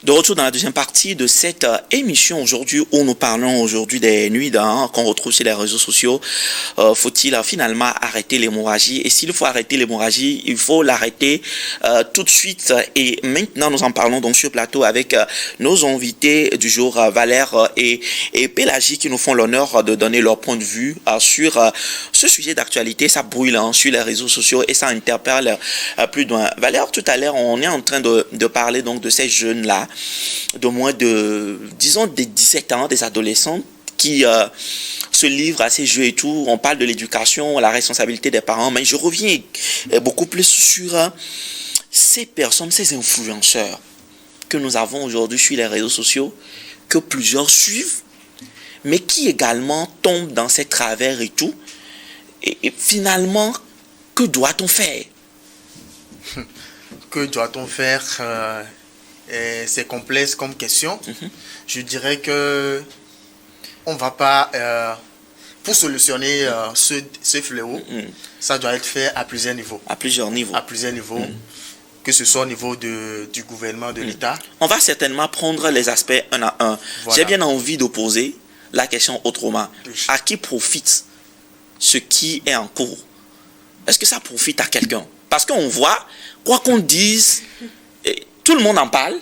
De retour dans la deuxième partie de cette émission aujourd'hui où nous parlons aujourd'hui des nuits qu'on retrouve sur les réseaux sociaux. Faut-il finalement arrêter l'hémorragie? Et s'il faut arrêter l'hémorragie, il faut l'arrêter tout de suite. Et maintenant, nous en parlons donc sur plateau avec nos invités du jour, Valère et Pélagie, qui nous font l'honneur de donner leur point de vue sur ce sujet d'actualité. Ça brûle sur les réseaux sociaux et ça interpelle plus loin. Valère, tout à l'heure, on est en train de parler donc de ces jeunes-là, de moins de, disons, des 17 ans, des adolescents qui se livrent à ces jeux et tout. On parle de l'éducation, la responsabilité des parents, mais je reviens beaucoup plus sur ces personnes, ces influenceurs que nous avons aujourd'hui sur les réseaux sociaux, que plusieurs suivent, mais qui également tombent dans ces travers et tout. Et finalement, que doit-on faire? Que doit-on faire? C'est complexe comme question. Je dirais que on va pas pour solutionner ce fléau, ça doit être fait à plusieurs niveaux. À plusieurs niveaux. À plusieurs niveaux. Que ce soit au niveau du gouvernement, de l'État. On va certainement prendre les aspects un à un. Voilà. J'ai bien envie de poser la question autrement. À qui profite ce qui est en cours? Est-ce que ça profite à quelqu'un? Parce qu'on voit, quoi qu'on dise, tout le monde en parle.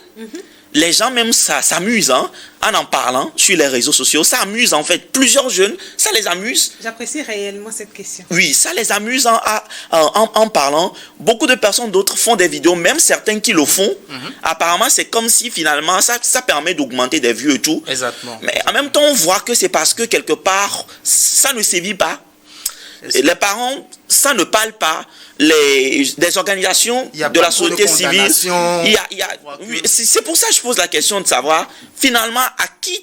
Les gens même s'amusent en parlant sur les réseaux sociaux. Ça amuse en fait. Plusieurs jeunes, ça les amuse. J'apprécie réellement cette question. Oui, ça les amuse en parlant. Beaucoup de personnes d'autres font des vidéos, même certains qui le font. Apparemment, c'est comme si finalement, ça permet d'augmenter des vues et tout. Exactement. Mais en même temps, on voit que c'est parce que quelque part, ça ne sévit pas. Les parents, ça ne parle pas. Des organisations de la société civile. C'est pour ça que je pose la question de savoir, finalement, à qui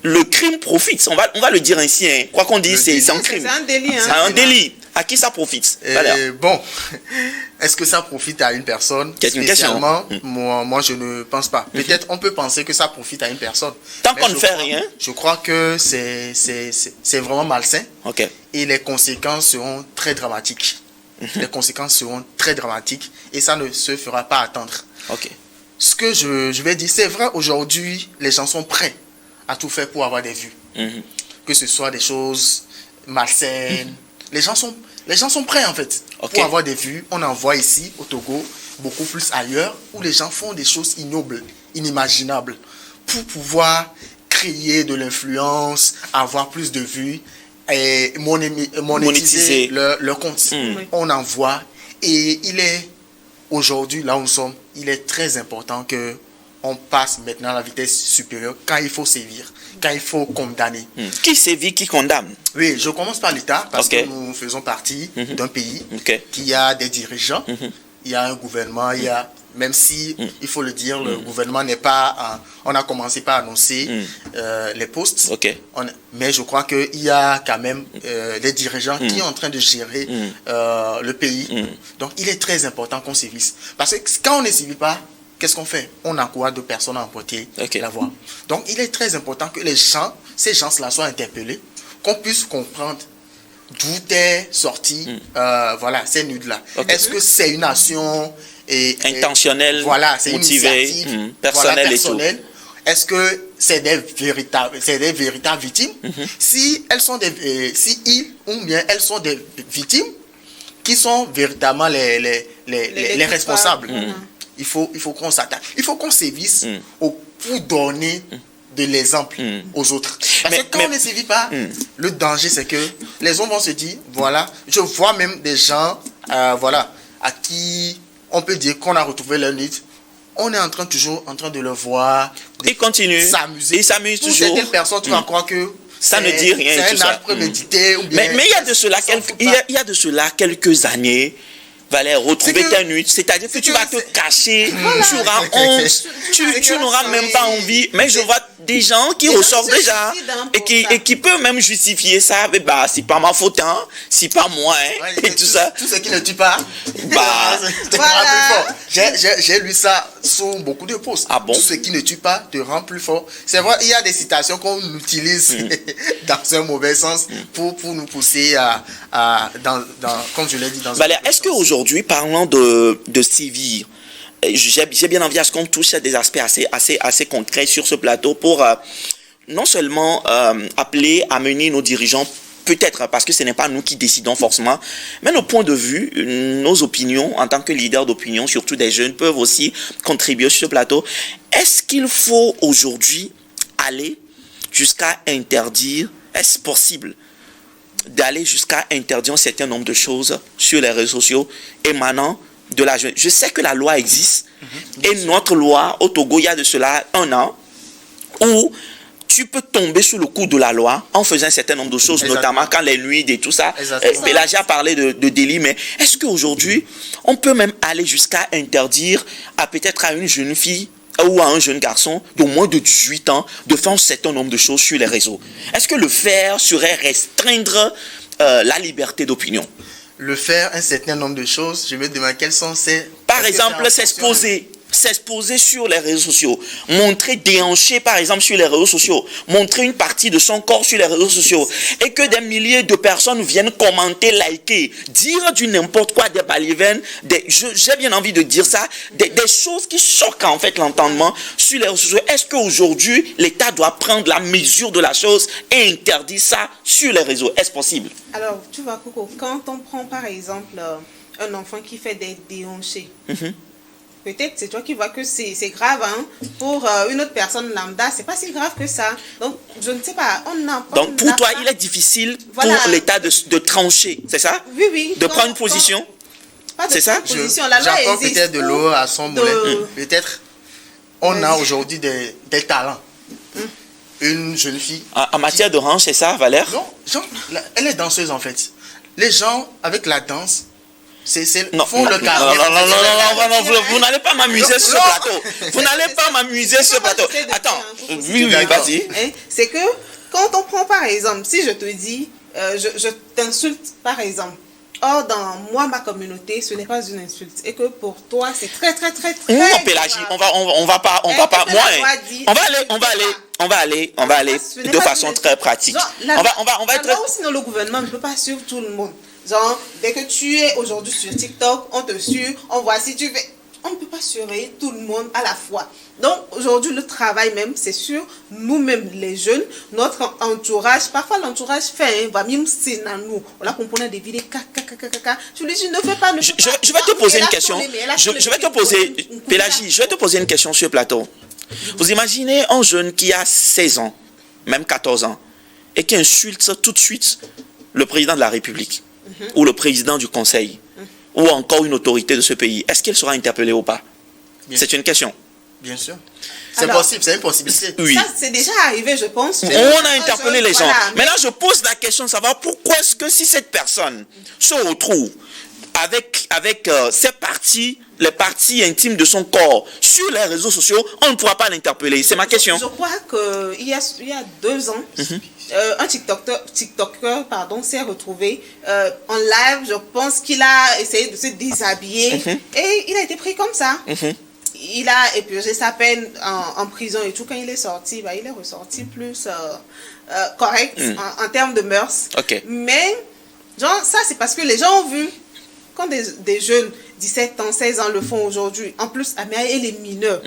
le crime profite. On va le dire ainsi. Quoi qu'on dise, c'est un crime. C'est un délit. C'est un délit. À qui ça profite? Bon, est-ce que ça profite à une personne? Spécialement, moi, je ne pense pas. Peut-être on peut penser que ça profite à une personne. Tant qu'on ne fait rien. Je crois que c'est vraiment malsain. Et les conséquences seront très dramatiques. Les conséquences seront très dramatiques et ça ne se fera pas attendre. Ce que je vais dire, c'est vrai, aujourd'hui, les gens sont prêts à tout faire pour avoir des vues. Que ce soit des choses malsaines. Les gens sont prêts en fait pour avoir des vues. On en voit ici au Togo, beaucoup plus ailleurs, où les gens font des choses ignobles, inimaginables, pour pouvoir créer de l'influence, avoir plus de vues et monétiser leur compte. On en voit et il est aujourd'hui, là où nous sommes, il est très important que on passe maintenant à la vitesse supérieure quand il faut sévir, quand il faut condamner. Qui sévit, qui condamne? Oui, je commence par l'État parce que nous faisons partie d'un pays qui a des dirigeants, il y a un gouvernement, il y a, même si, il faut le dire, le gouvernement n'est pas... on a commencé par annoncer les postes, mais je crois qu'il y a quand même des dirigeants qui sont en train de gérer le pays. Donc, il est très important qu'on sévisse. Parce que quand on ne sévit pas, qu'est-ce qu'on fait? On encourage deux personnes à emporter la voie. Donc, il est très important que ces gens-là soient interpellés, qu'on puisse comprendre d'où est sorti ces nudes-là. Est-ce que c'est une action intentionnelle, c'est motivée, personnelle et tout? Est-ce que c'est des véritables victimes? Si elles sont si ils ou bien elles sont des victimes, qui sont véritablement les responsables? Il faut qu'on s'attaque. Il faut qu'on sévisse pour donner de l'exemple aux autres. Parce que quand on ne sévit pas, le danger c'est que les gens vont se dire, voilà, je vois même des gens, à qui on peut dire qu'on a retrouvé leur nude. On est toujours en train de le voir. Ils continuent. S'amuser. Ils s'amusent toujours. Pour certaines personnes, tu vas croire que ça ne dit rien. C'est un acte prémédité. Mais il y a de cela quelques années. Valère, retrouver ta nuit, c'est-à-dire que tu vas te cacher, tu auras honte, tu n'auras même pas envie. Mais je vois des gens qui ressortent déjà et qui peuvent même justifier ça. Mais c'est pas ma faute, c'est pas moi, et tout ça. Tout ce qui ne tue pas, te rend plus fort. J'ai lu ça sur beaucoup de posts. Tout ce qui ne tue pas te rend plus fort. C'est vrai, il y a des citations qu'on utilise dans un mauvais sens pour nous pousser comme je l'ai dit, dans Valère, est-ce qu'aujourd'hui, parlant de sévir, j'ai bien envie à ce qu'on touche à des aspects assez concrets sur ce plateau pour non seulement appeler à mener nos dirigeants, peut-être parce que ce n'est pas nous qui décidons forcément, mais nos points de vue, nos opinions en tant que leaders d'opinion, surtout des jeunes, peuvent aussi contribuer sur ce plateau. Est-ce qu'il faut aujourd'hui aller jusqu'à interdire, est-ce possible d'aller jusqu'à interdire un certain nombre de choses sur les réseaux sociaux émanant de la jeune? Je sais que la loi existe et notre loi au Togo, il y a de cela 1 an, où tu peux tomber sous le coup de la loi en faisant un certain nombre de choses, notamment quand les nuits et tout ça. Pélagie a parlé de délit, mais est-ce qu'aujourd'hui, on peut même aller jusqu'à interdire peut-être à une jeune fille ou à un jeune garçon de moins de 18 ans de faire un certain nombre de choses sur les réseaux? Est-ce que le faire serait restreindre la liberté d'opinion? Le faire un certain nombre de choses, je me demande quelles sont ces... Par exemple, s'exposer sur les réseaux sociaux, montrer déhanché par exemple sur les réseaux sociaux, montrer une partie de son corps sur les réseaux sociaux et que des milliers de personnes viennent commenter, liker, dire du n'importe quoi, des balivernes, j'ai bien envie de dire ça, des choses qui choquent en fait l'entendement sur les réseaux sociaux. Est-ce qu'aujourd'hui l'État doit prendre la mesure de la chose et interdire ça sur les réseaux? Est-ce possible? Alors, tu vois, Coco, quand on prend par exemple un enfant qui fait des déhanchés, peut-être c'est toi qui vois que c'est grave, hein. Pour une autre personne lambda, c'est pas si grave que ça. Donc, je ne sais pas. Donc, pour toi, il est difficile pour l'État de trancher, c'est ça? Oui, oui. De prendre une position? C'est ça? J'apporte peut-être de l'eau à son moulin. Peut-être, on a aujourd'hui des talents. Une jeune fille. En matière de hanche, c'est ça, Valère? Non, genre, elle est danseuse en fait. Les gens, avec la danse, font le carrière. Non, vous n'allez pas m'amuser sur ce plateau. Vous n'allez pas m'amuser sur ce plateau. Attends, oui, vas-y. C'est que quand on prend par exemple, si je te dis, je t'insulte par exemple, or dans ma communauté, ce n'est pas une insulte. Et que pour toi, c'est très. Non, Pélagie, on va pas, on va aller de façon très pratique. On va être... Là aussi, dans le gouvernement ne peut pas suivre tout le monde. Genre, dès que tu es aujourd'hui sur TikTok, on te suit, on voit si tu fais... On ne peut pas surveiller tout le monde à la fois. Donc, aujourd'hui, le travail même, c'est sur nous-mêmes, les jeunes, notre entourage. Parfois, l'entourage fait, va même c'est dans nous. On l'a compris des vidéos, Je lui dis, ne fais pas, je vais te poser une question. Je vais te poser, Pélagie, je vais te poser une question sur le plateau. Vous imaginez un jeune qui a 16 ans, même 14 ans, et qui insulte tout de suite le président de la République, ou le président du Conseil, ou encore une autorité de ce pays. Est-ce qu'il sera interpellé ou pas? C'est une question. Bien sûr. C'est possible, c'est une possibilité. Oui. Ça, c'est déjà arrivé, je pense. On a interpellé les gens. Voilà. Maintenant, je pose la question de savoir pourquoi est-ce que si cette personne se retrouve avec ses parties, les parties intimes de son corps sur les réseaux sociaux, on ne pourra pas l'interpeller. C'est ma question. Je crois qu'il y a 2 ans, un TikToker s'est retrouvé en live. Je pense qu'il a essayé de se déshabiller et il a été pris comme ça. Il a épurgé sa peine en prison et tout. Quand il est sorti, il est ressorti plus correct en termes de mœurs. Mais genre, ça, c'est parce que les gens ont vu. Quand des jeunes 17 ans, 16 ans le font aujourd'hui, en plus, et les mineurs,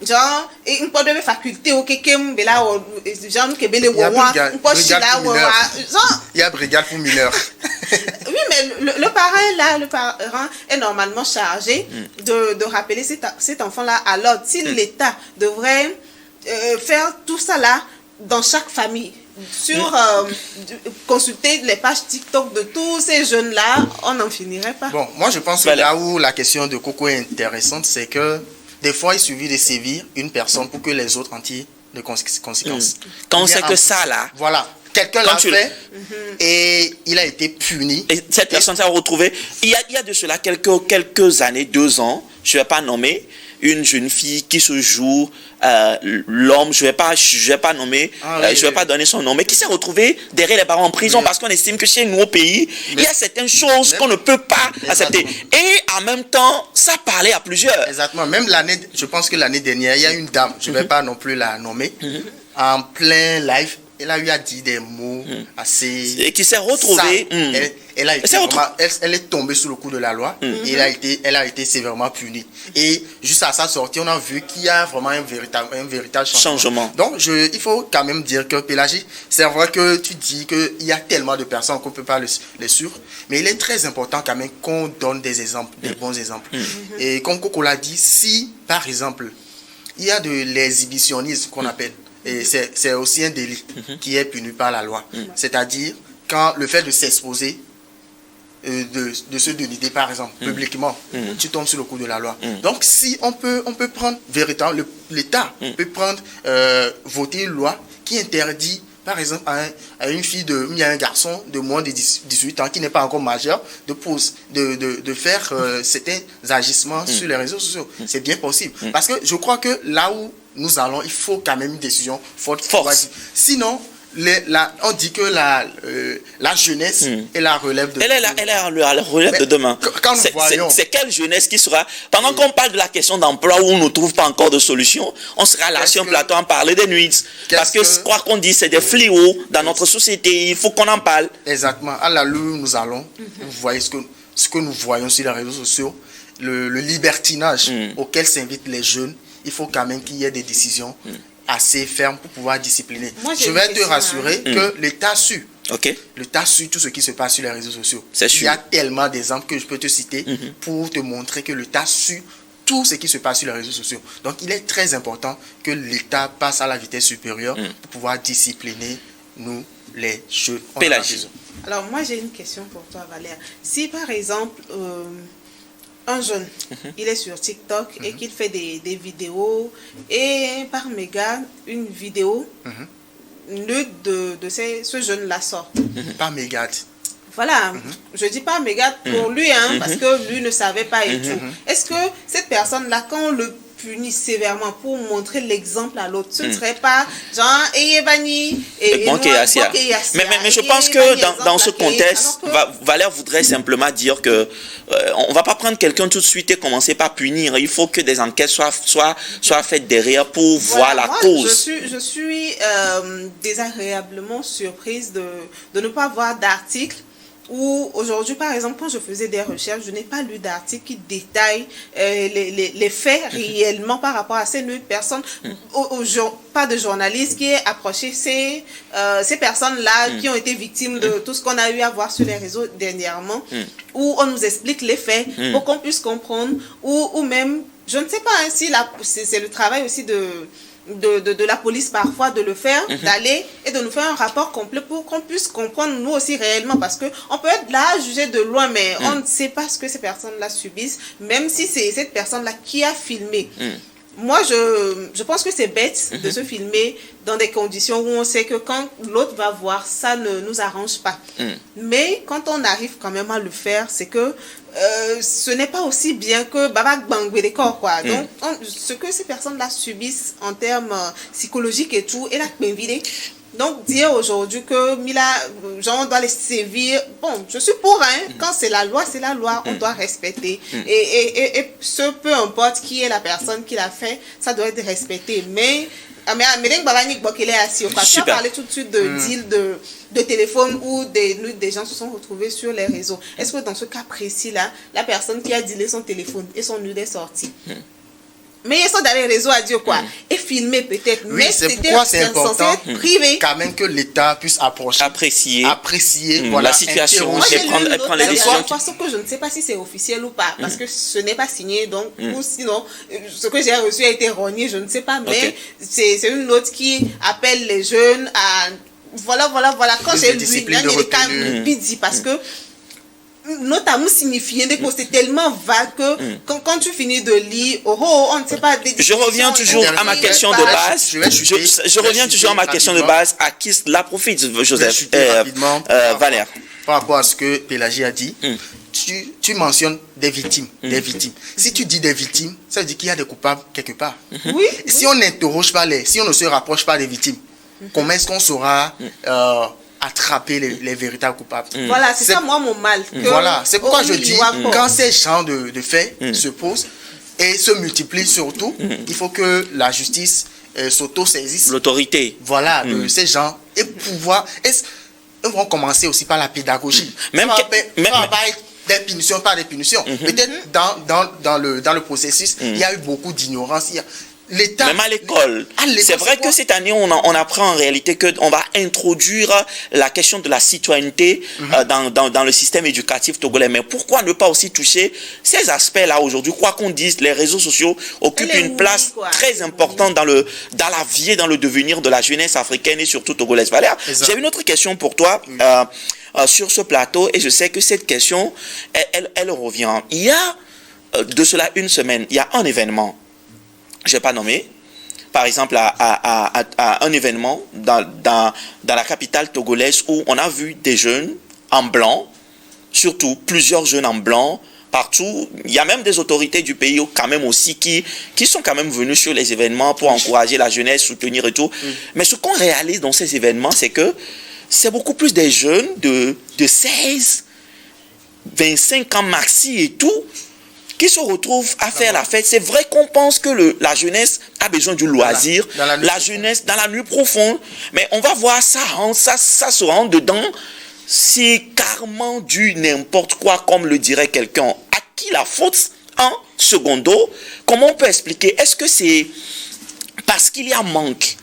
genre, et une fois de mes facultés, il y a brigade pour mineurs. Oui, mais le parent est normalement chargé de rappeler cet enfant-là à l'ordre. Si l'État devrait faire tout ça là dans chaque famille, consulter les pages TikTok de tous ces jeunes-là, on n'en finirait pas. Bon, moi je pense que là où la question de Coco est intéressante, c'est que des fois il suffit de sévir une personne pour que les autres en tirent des conséquences. Quand on sait que ça là... Voilà, quelqu'un l'a fait et il a été puni. Et cette personne s'est retrouvée. Il y a de cela quelques années, 2 ans, je ne vais pas nommer, une jeune fille qui se joue l'homme, je vais pas nommer, je vais pas donner son nom, mais qui s'est retrouvé derrière les barreaux en prison parce qu'on estime que chez nous au pays, il y a certaines choses qu'on ne peut pas accepter. Et en même temps, ça parlait à plusieurs. Exactement. Même je pense que l'année dernière, il y a une dame, je ne vais pas non plus la nommer, en plein live, elle a eu à dire des mots assez... Et qui s'est retrouvée... Elle est tombée sous le coup de la loi et elle a été sévèrement punie. Et juste à sa sortie, on a vu qu'il y a vraiment un véritable changement. Donc, il faut quand même dire que Pélagie, c'est vrai que tu dis qu'il y a tellement de personnes qu'on ne peut pas les suivre, mais il est très important quand même qu'on donne des exemples, des bons exemples. Et comme Coco l'a dit, si, par exemple, il y a de l'exhibitionnisme qu'on appelle, et c'est aussi un délit qui est puni par la loi. C'est-à-dire, quand le fait de s'exposer, de se dénuder par exemple publiquement, tu tombes sur le coup de la loi. Donc si on peut prendre véritablement, l'État peut prendre voter une loi qui interdit par exemple à une fille ou à un garçon de moins de 18 ans qui n'est pas encore majeur de faire certains agissements sur les réseaux sociaux. C'est bien possible. Parce que je crois que là où nous allons, il faut quand même une décision forte. Sinon, on dit que la jeunesse est la relève de demain. Elle est la relève de demain. C'est quelle jeunesse qui sera... Pendant qu'on parle de la question d'emploi où on ne trouve pas encore de solution, on sera là sur un plateau à parler des nuits. Parce que je crois qu'on dit c'est des fléaux dans notre société. Il faut qu'on en parle. Exactement. À la où nous allons, vous voyez ce que nous voyons sur les réseaux sociaux, le libertinage auquel s'invitent les jeunes. Il faut quand même qu'il y ait des décisions assez ferme pour pouvoir discipliner. Je vais te rassurer que l'État suit. L'État suit tout ce qui se passe sur les réseaux sociaux. Il y a tellement d'exemples que je peux te citer pour te montrer que l'État suit tout ce qui se passe sur les réseaux sociaux. Donc, il est très important que l'État passe à la vitesse supérieure pour pouvoir discipliner nous, les jeunes. Pélagie. Alors, moi, j'ai une question pour toi, Valère. Si, par exemple... un jeune, il est sur TikTok et qu'il fait des vidéos et par méga, une vidéo nude de ce jeune-là sort. Par méga. Voilà, je dis pas méga pour lui, parce que lui ne savait pas et tout. Est-ce que cette personne-là, quand on le punit sévèrement pour montrer l'exemple à l'autre, ce ne serait pas genre mais je pense que dans ce contexte, Valère voudrait simplement dire que on va pas prendre quelqu'un tout de suite et commencer par punir. Il faut que des enquêtes soient faites derrière pour voir la cause. Je suis désagréablement surprise de ne pas voir d'article où aujourd'hui, par exemple, quand je faisais des recherches, je n'ai pas lu d'article qui détaille les faits réellement par rapport à ces personnes, pas de journaliste qui ait approché ces personnes-là qui ont été victimes de tout ce qu'on a eu à voir sur les réseaux dernièrement, où on nous explique les faits pour qu'on puisse comprendre, ou même, je ne sais pas si c'est le travail aussi de la police parfois de le faire, d'aller et de nous faire un rapport complet pour qu'on puisse comprendre nous aussi réellement, parce que on peut être là juger de loin, mais on ne sait pas ce que ces personnes-là subissent, même si c'est cette personne-là qui a filmé. Moi, je pense que c'est bête de se filmer dans des conditions où on sait que quand l'autre va voir, ça ne nous arrange pas. Mais quand on arrive quand même à le faire, c'est que ce n'est pas aussi bien que Babak Bangwe des corps, quoi. Donc, ce que ces personnes-là subissent en termes psychologiques et tout, et la vidéo. Donc, dire aujourd'hui que on doit les sévir, bon, je suis pour, quand c'est la loi, on doit respecter. Et ce, peu importe qui est la personne qui l'a fait, ça doit être respecté. Mais tu as parlé tout de suite de deal de téléphone où des gens se sont retrouvés sur les réseaux. Est-ce que dans ce cas précis-là, la personne qui a dealé son téléphone et son nude est sortie? Mais ils sont dans les réseaux à dire quoi? Et filmer peut-être. Oui, c'est pourquoi c'est important privé. Quand même que l'État puisse apprécier la situation et prendre les décisions. De toute façon, que je ne sais pas si c'est officiel ou pas, parce que ce n'est pas signé, donc, ou sinon, ce que j'ai reçu a été rogné, je ne sais pas, mais c'est une note qui appelle les jeunes à... Voilà. Quand j'ai lu, il y a des cas bidi, parce que notamment signifié que c'est tellement vague que quand tu finis de lire, on ne sait pas. Je reviens toujours à ma question de base. Je reviens toujours à ma question de base. À qui cela profite, Joseph? Valère. Par rapport à ce que Pélagie a dit, tu mentionnes des victimes. Si tu dis des victimes, ça veut dire qu'il y a des coupables quelque part. Si on n'interroge pas si on ne se rapproche pas des victimes, comment est-ce qu'on saura attraper les véritables coupables? Voilà, c'est ça moi mon mal. Voilà, c'est pourquoi je dis, quand ces genres de faits se posent, et se multiplient surtout. Il faut que la justice s'auto-saisisse. L'autorité. Voilà, de ces gens et pouvoir... Ils vont commencer aussi par la pédagogie. Même des punitions, pas des punitions. Peut-être dans le processus, il y a eu beaucoup d'ignorance. L'État, même à l'école. C'est vrai que cette année, on apprend en réalité qu'on va introduire la question de la citoyenneté dans le système éducatif togolais. Mais pourquoi ne pas aussi toucher ces aspects-là aujourd'hui? Quoi qu'on dise, les réseaux sociaux occupent une place très importante dans la vie et dans le devenir de la jeunesse africaine et surtout togolaise. Valère, j'ai une autre question pour toi. Sur ce plateau, et je sais que cette question, elle revient. Il y a de cela une semaine, il y a un événement, je ne vais pas nommer, par exemple à un événement dans la capitale togolaise où on a vu des jeunes en blanc, surtout plusieurs jeunes en blanc, partout. Il y a même des autorités du pays quand même aussi qui sont quand même venus sur les événements pour encourager la jeunesse, soutenir et tout. Mais ce qu'on réalise dans ces événements, c'est que c'est beaucoup plus des jeunes de 16, 25 ans maxi et tout, qui se retrouvent à faire la fête. C'est vrai qu'on pense que la jeunesse a besoin du loisir, la jeunesse dans la nuit profonde, mais on va voir ça se rend dedans, c'est carrément du n'importe quoi, comme le dirait quelqu'un. À qui la faute en secondo? Comment on peut expliquer? Est-ce que c'est parce qu'il y a manque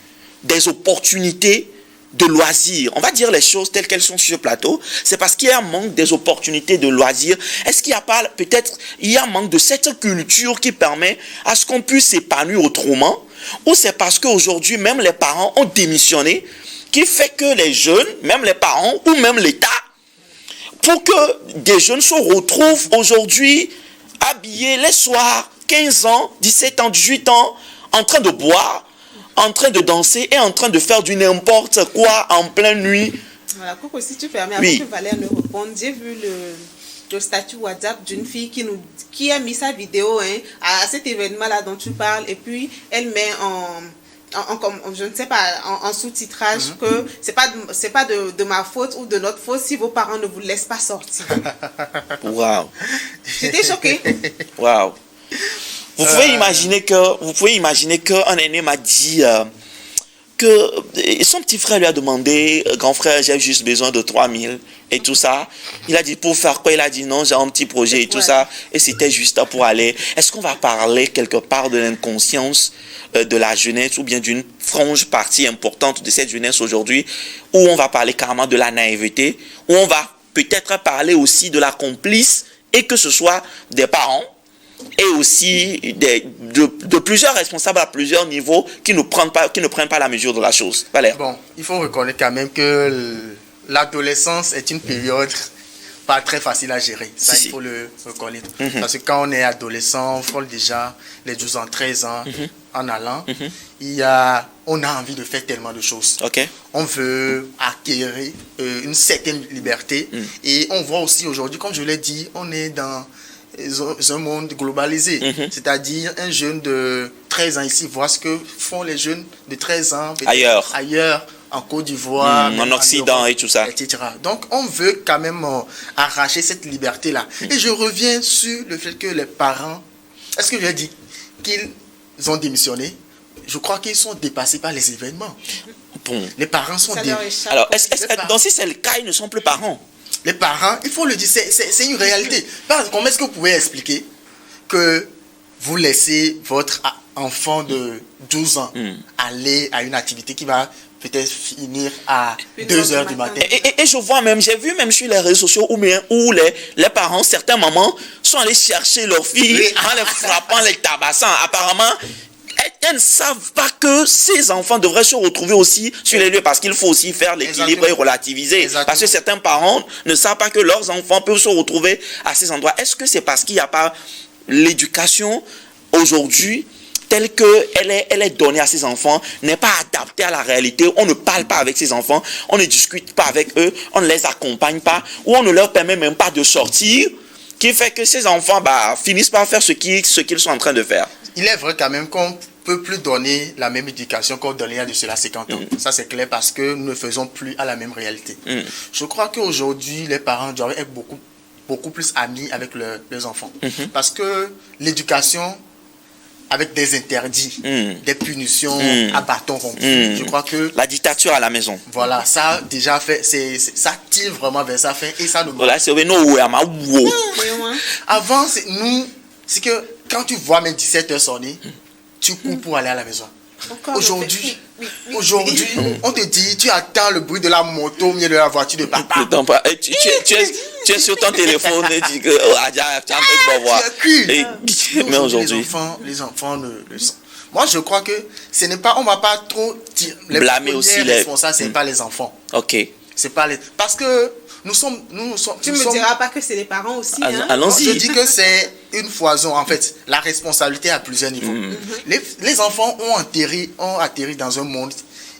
des opportunités de loisirs? On va dire les choses telles qu'elles sont sur le plateau. C'est parce qu'il y a un manque des opportunités de loisirs. Est-ce qu'il n'y a pas, peut-être, il y a un manque de cette culture qui permet à ce qu'on puisse s'épanouir autrement? Ou c'est parce qu'aujourd'hui, même les parents ont démissionné, qui fait que les jeunes, même les parents, ou même l'État, pour que des jeunes se retrouvent aujourd'hui habillés les soirs, 15 ans, 17 ans, 18 ans, en train de boire, en train de danser et en train de faire du n'importe quoi en pleine nuit. Voilà, Coco, si tu permets, avant que Valère ne réponde, j'ai vu le statut WhatsApp d'une fille qui a mis sa vidéo à cet événement-là dont tu parles, et puis elle met je ne sais pas, en sous-titrage que c'est pas de ma faute ou de notre faute si vos parents ne vous laissent pas sortir. Waouh. J'étais choquée. Waouh. Vous pouvez imaginer qu'un aîné m'a dit que son petit frère lui a demandé, grand frère, j'ai juste besoin de 3000 et tout ça. Il a dit, pour faire quoi? Il a dit, non, j'ai un petit projet et tout ça. Et c'était juste pour aller. Est-ce qu'on va parler quelque part de l'inconscience de la jeunesse ou bien d'une frange partie importante de cette jeunesse aujourd'hui, où on va parler carrément de la naïveté, où on va peut-être parler aussi de la complice, et que ce soit des parents et aussi de plusieurs responsables à plusieurs niveaux qui ne prennent pas la mesure de la chose. Valère. Bon, il faut reconnaître quand même que l'adolescence est une période pas très facile à gérer. Ça, il faut le reconnaître. Parce que quand on est adolescent, on frôle déjà les 12 ans, 13 ans en allant. On a envie de faire tellement de choses. On veut acquérir une certaine liberté. Et on voit aussi aujourd'hui, comme je l'ai dit, on est dans un monde globalisé. C'est-à-dire un jeune de 13 ans ici voit ce que font les jeunes de 13 ans ailleurs en Côte d'Ivoire, en Occident et tout ça, etc. Donc on veut quand même arracher cette liberté-là. Et je reviens sur le fait que les parents, est-ce que je l'ai dit qu'ils ont démissionné? Je crois qu'ils sont dépassés par les événements. Les parents sont dépassés. Alors, donc si c'est le cas, ils ne sont plus parents. Les parents, il faut le dire, c'est une réalité. Comment est-ce que vous pouvez expliquer que vous laissez votre enfant de 12 ans aller à une activité qui va peut-être finir à 2 heures du matin? Et je vois même, j'ai vu même sur les réseaux sociaux où les parents, certains mamans, sont allés chercher leurs filles en les frappant, les tabassant. Apparemment, elles ne savent pas que ces enfants devraient se retrouver aussi sur les lieux, parce qu'il faut aussi faire l'équilibre et relativiser. Parce que certains parents ne savent pas que leurs enfants peuvent se retrouver à ces endroits. Est-ce que c'est parce qu'il n'y a pas l'éducation aujourd'hui telle qu'elle est donnée à ces enfants, n'est pas adaptée à la réalité? On ne parle pas avec ces enfants, on ne discute pas avec eux, on ne les accompagne pas, ou on ne leur permet même pas de sortir, qui fait que ces enfants finissent par faire ce qu'ils sont en train de faire. Il est vrai quand même qu'on ne peut plus donner la même éducation qu'on donnait il y a de cela 50 ans. Ça, c'est clair, parce que nous ne faisons plus à la même réalité. Je crois qu'aujourd'hui, les parents doivent être beaucoup plus amis avec leurs enfants. Parce que l'éducation avec des interdits, des punitions à bâton rompu. Je crois que la dictature à la maison. Voilà, ça déjà fait, ça tire vraiment vers sa fin et ça nous. Voilà, c'est avant, c'est que quand tu vois mes 17h sonner, tu cours pour aller à la maison. Aujourd'hui, on te dit, tu attends le bruit de la moto au milieu de la voiture de papa. Tu es sur ton téléphone et tu dis que tu as un truc pour voir. Mais aujourd'hui, les enfants le sont. Moi, je crois que ce n'est pas, on va pas trop dire, blâmer aussi les responsables, c'est pas les enfants. Ok. C'est pas les, parce que nous sommes. Tu me diras pas que c'est les parents aussi. Allons-y. Je dis que c'est une foison. En fait, la responsabilité à plusieurs niveaux. Les enfants ont atterri dans un monde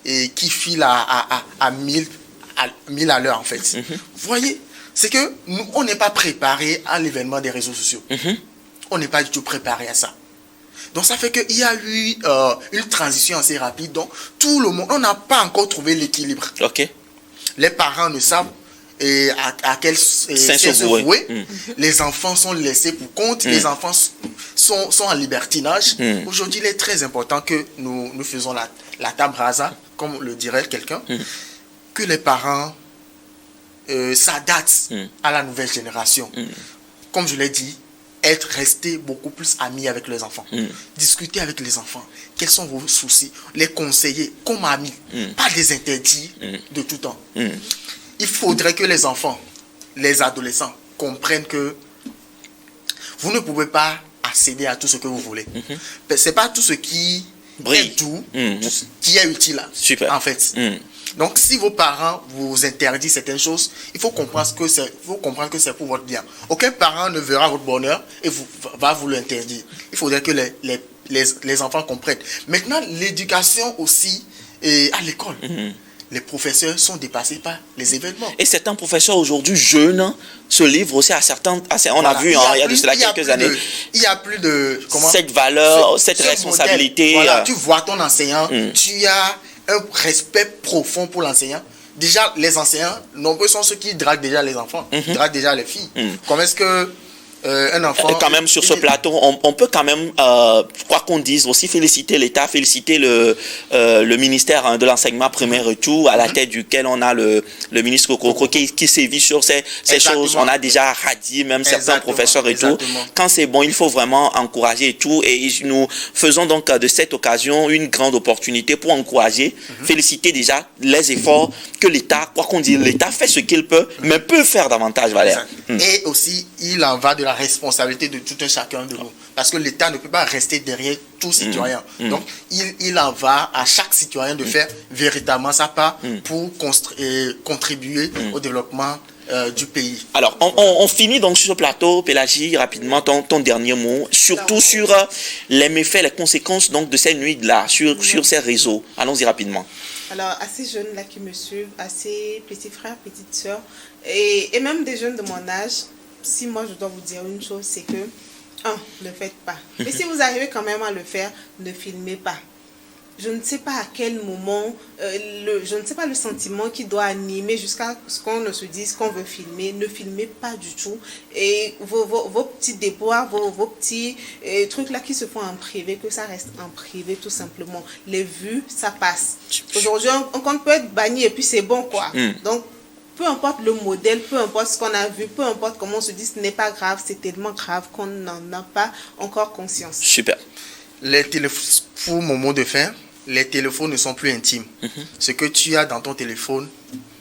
qui file à 1000 à l'heure, en fait. Vous voyez, c'est que nous, on n'est pas préparé à l'événement des réseaux sociaux. On n'est pas du tout préparé à ça. Donc ça fait qu'il y a eu une transition assez rapide. Donc tout le monde, on n'a pas encore trouvé l'équilibre. Ok. Les parents ne savent à quel se vouer. Les enfants sont laissés pour compte. Les enfants sont en libertinage. Aujourd'hui, il est très important que nous faisons la table rasa, comme le dirait quelqu'un, que les parents s'adaptent à la nouvelle génération. Comme je l'ai dit, rester beaucoup plus amis avec les enfants. Discuter avec les enfants. Quels sont vos soucis? Les conseiller comme amis. Pas des interdits de tout temps. Il faudrait que les enfants, les adolescents comprennent que vous ne pouvez pas accéder à tout ce que vous voulez. Ce n'est pas tout ce qui est doux, qui est utile. Super. En fait. Donc, si vos parents vous interdisent certaines choses, il faut comprendre que c'est pour votre bien. Aucun parent ne verra votre bonheur et va vous l'interdire. Il faudrait que les enfants comprennent. Maintenant, l'éducation aussi à l'école. Les professeurs sont dépassés par les événements. Et certains professeurs aujourd'hui jeunes se livrent aussi à certains... On a vu, il y a de cela quelques années. Il n'y a plus de... cette valeur, cette responsabilité. Voilà, tu vois ton enseignant, tu as un respect profond pour l'enseignant. Déjà, les enseignants, nombreux sont ceux qui draguent déjà les enfants, draguent déjà les filles. Comment est-ce que un enfant... Quand même, sur ce plateau, on peut quand même, quoi qu'on dise, aussi féliciter l'État, féliciter le ministère de l'enseignement primaire et tout, à la tête duquel on a le ministre Kokoko qui sévit sur ces choses. On a déjà radié même certains professeurs et tout. Quand c'est bon, il faut vraiment encourager et tout. Et nous faisons donc de cette occasion une grande opportunité pour encourager, féliciter déjà les efforts que l'État, quoi qu'on dise, l'État fait ce qu'il peut, mais peut faire davantage, Valère. Et aussi, il en va de la responsabilité de tout un chacun de nous. Parce que l'État ne peut pas rester derrière tout citoyen. Donc, il en va à chaque citoyen de faire véritablement sa part pour contribuer au développement du pays. Alors, on finit donc sur ce plateau, Pélagie, rapidement, ton dernier mot, surtout sur les méfaits, les conséquences donc, de ces nuits-là, sur ces réseaux. Allons-y rapidement. Alors, à ces jeunes-là qui me suivent, à ces petits frères, petites sœurs, et même des jeunes de mon âge, si moi je dois vous dire une chose, c'est que, ne faites pas. Et si vous arrivez quand même à le faire, ne filmez pas. Je ne sais pas à quel moment, je ne sais pas le sentiment qui doit animer jusqu'à ce qu'on ne se dise qu'on veut filmer. Ne filmez pas du tout. Et vos petits déboires, vos petits trucs là qui se font en privé, que ça reste en privé tout simplement. Les vues, ça passe. Aujourd'hui, un compte peut être banni et puis c'est bon quoi. Donc, peu importe le modèle, peu importe ce qu'on a vu, peu importe comment on se dit, ce n'est pas grave, c'est tellement grave qu'on n'en a pas encore conscience. Super. Les téléphones, pour mon mot de fin, les téléphones ne sont plus intimes. Ce que tu as dans ton téléphone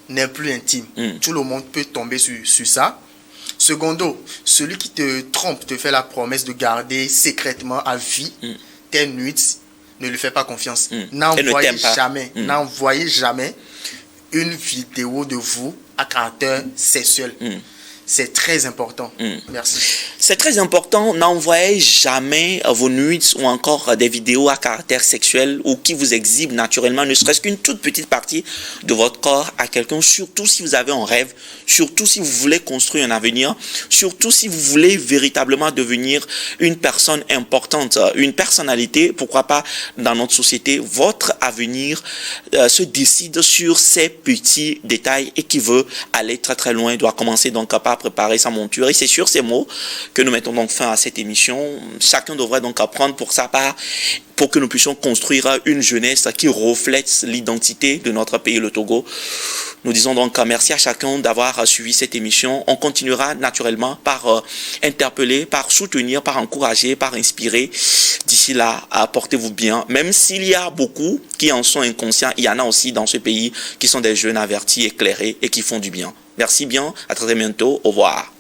n'est plus intime. Tout le monde peut tomber sur ça. Secondo, celui qui te trompe, te fait la promesse de garder secrètement à vie tes nuits, ne lui fais pas confiance. N'envoyez jamais une vidéo de vous à caractère sexuel. C'est très important. Merci. C'est très important. N'envoyez jamais vos nudes ou encore des vidéos à caractère sexuel ou qui vous exhibent naturellement, ne serait-ce qu'une toute petite partie de votre corps à quelqu'un, surtout si vous avez un rêve, surtout si vous voulez construire un avenir, surtout si vous voulez véritablement devenir une personne importante, une personnalité, pourquoi pas dans notre société. Votre avenir se décide sur ces petits détails et qui veut aller très très loin doit commencer donc par préparer sa monture. Et c'est sur ces mots que que nous mettons donc fin à cette émission. Chacun devrait donc apprendre pour sa part, pour que nous puissions construire une jeunesse qui reflète l'identité de notre pays, le Togo. Nous disons donc merci à chacun d'avoir suivi cette émission. On continuera naturellement par interpeller, par soutenir, par encourager, par inspirer. D'ici là, portez-vous bien. Même s'il y a beaucoup qui en sont inconscients, il y en a aussi dans ce pays qui sont des jeunes avertis, éclairés et qui font du bien. Merci bien, à très bientôt, au revoir.